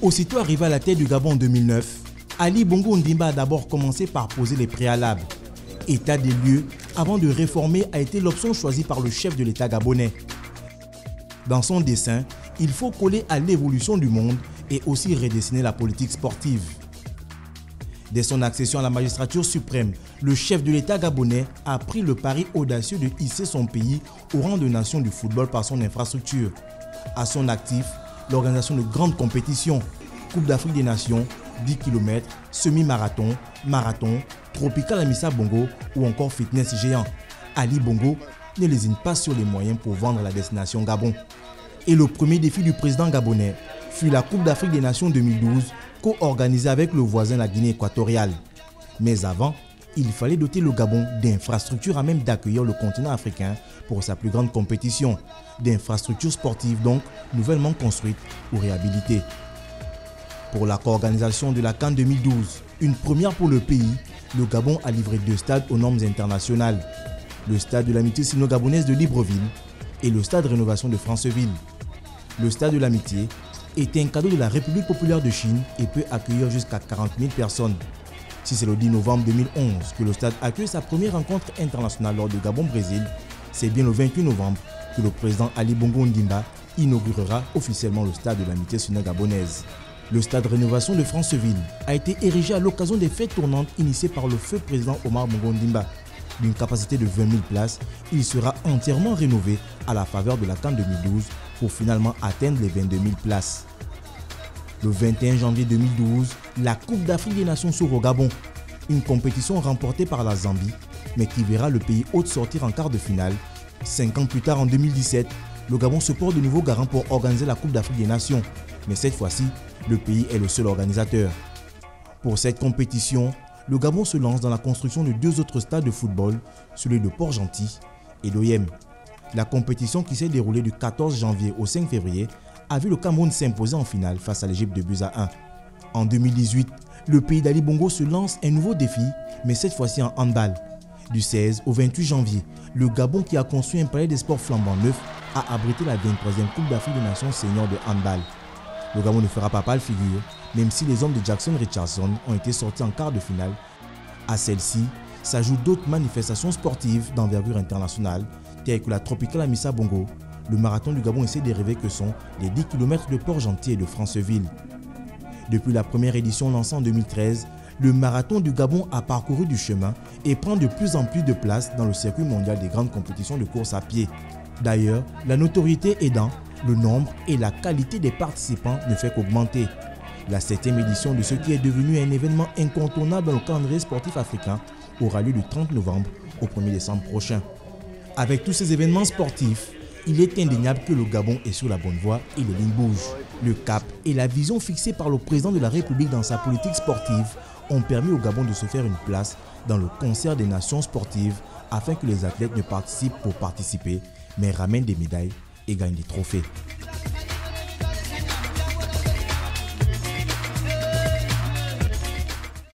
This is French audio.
Aussitôt arrivé à la tête du Gabon en 2009, Ali Bongo Ondimba a d'abord commencé par poser les préalables. État des lieux, avant de réformer, a été l'option choisie par le chef de l'État gabonais. Dans son dessein, il faut coller à l'évolution du monde et aussi redessiner la politique sportive. Dès son accession à la magistrature suprême, le chef de l'État gabonais a pris le pari audacieux de hisser son pays au rang de nation du football par son infrastructure. À son actif, l'organisation de grandes compétitions, Coupe d'Afrique des Nations, 10 km, semi-marathon, marathon, Tropical Amissa Bongo ou encore fitness géant. Ali Bongo ne lésine pas sur les moyens pour vendre la destination Gabon. Et le premier défi du président gabonais fut la Coupe d'Afrique des Nations 2012, co-organisée avec le voisin la Guinée équatoriale. Mais avant, il fallait doter le Gabon d'infrastructures à même d'accueillir le continent africain pour sa plus grande compétition, d'infrastructures sportives donc nouvellement construites ou réhabilitées. Pour la co-organisation de la CAN 2012, une première pour le pays, le Gabon a livré 2 stades aux normes internationales. Le stade de l'amitié sino-gabonaise de Libreville et le stade Rénovation de Franceville. Le stade de l'amitié était un cadeau de la République populaire de Chine et peut accueillir jusqu'à 40 000 personnes. Si c'est le 10 novembre 2011 que le stade accueille sa première rencontre internationale lors de Gabon-Brésil, c'est bien le 28 novembre que le président Ali Bongo Ondimba inaugurera officiellement le stade de l'amitié sino-gabonaise. Le stade Rénovation de Franceville a été érigé à l'occasion des fêtes tournantes initiées par le feu président Omar Bongo Ondimba. D'une capacité de 20 000 places, il sera entièrement rénové à la faveur de la CAN 2012 pour finalement atteindre les 22 000 places. Le 21 janvier 2012, la Coupe d'Afrique des Nations s'ouvre au Gabon, une compétition remportée par la Zambie, mais qui verra le pays hôte sortir en quart de finale. 5 ans plus tard, en 2017, le Gabon se porte de nouveau garant pour organiser la Coupe d'Afrique des Nations, mais cette fois-ci, le pays est le seul organisateur. Pour cette compétition, le Gabon se lance dans la construction de 2 autres stades de football, celui de Port-Gentil et d'Oyem. La compétition qui s'est déroulée du 14 janvier au 5 février a vu le Cameroun s'imposer en finale face à l'Égypte de 2-1. En 2018, le pays d'Ali Bongo se lance un nouveau défi, mais cette fois-ci en handball. Du 16 au 28 janvier, le Gabon qui a construit un palais des sports flambant neuf a abrité la 23e Coupe d'Afrique des Nations seniors de handball. Le Gabon ne fera pas pâle figure, même si les hommes de Jackson Richardson ont été sortis en quart de finale. À celle-ci s'ajoutent d'autres manifestations sportives d'envergure internationale, telles que la Tropical Amissa Bongo, le marathon du Gabon et ses dérivés que sont les 10 km de Port-Gentil et de Franceville. Depuis la première édition lancée en 2013, le marathon du Gabon a parcouru du chemin et prend de plus en plus de place dans le circuit mondial des grandes compétitions de course à pied. D'ailleurs, la notoriété aidant, le nombre et la qualité des participants ne fait qu'augmenter. La 7e édition de ce qui est devenu un événement incontournable dans le calendrier sportif africain aura lieu du 30 novembre au 1er décembre prochain. Avec tous ces événements sportifs, il est indéniable que le Gabon est sur la bonne voie et les lignes bougent. Le cap et la vision fixée par le président de la République dans sa politique sportive ont permis au Gabon de se faire une place dans le concert des nations sportives afin que les athlètes ne participent pour participer, mais ramènent des médailles et gagnent des trophées.